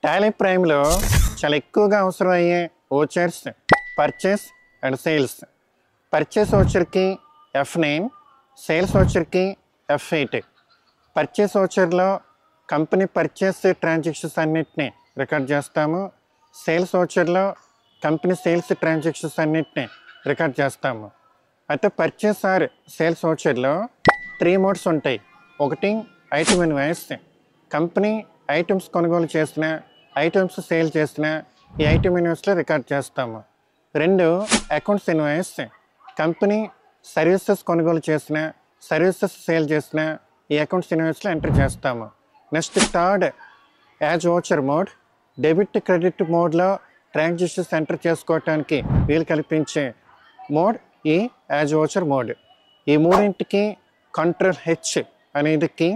Tally ప్రైమ్లో చాలా ఎక్కువగా అవసరమయ్యే vouchers purchase and sales. Purchase ఓచర్కి F9, సేల్స్ ఓచర్కి F8. పర్చేస్ ఓచర్లో కంపెనీ పర్చేస్ ట్రాన్సాక్షన్స్ అన్నిటినీ రికార్డ్ చేస్తాము. సేల్స్ ఓచర్లో కంపెనీ సేల్స్ ట్రాన్సాక్షన్స్ అన్నిటినీ రికార్డ్ చేస్తాము. అయితే పర్చేస్ ఆర్ సేల్స్ ఓచర్లో 3 మోడ్స్ ఉంటాయి. ఒకటి ఐటమ్ ఇన్వాయిస్, కంపెనీ ఐటమ్స్ కొనుగోలు చేసిన ఐటమ్స్ సేల్ చేసిన ఈ ఐటమ్ ఇన్వాయిస్లో రికార్డ్ చేస్తాము. 2 అకౌంట్స్ ఇన్వాయిస్, కంపెనీ సర్వీసెస్ కొనుగోలు చేసిన సర్వీసెస్ సేల్ చేసిన ఈ అకౌంట్స్ ఇన్వాయిస్లో ఎంటర్ చేస్తాము. Next third as voucher mode, debit credit మోడ్లో ట్రాన్సాక్షన్స్ ఎంటర్ చేసుకోవటానికి వీలు కల్పించే మోడ్ ఈ యాజ్ ఓచర్ మోడ్. ఈ మూడింటికి Ctrl H అనేది కీ.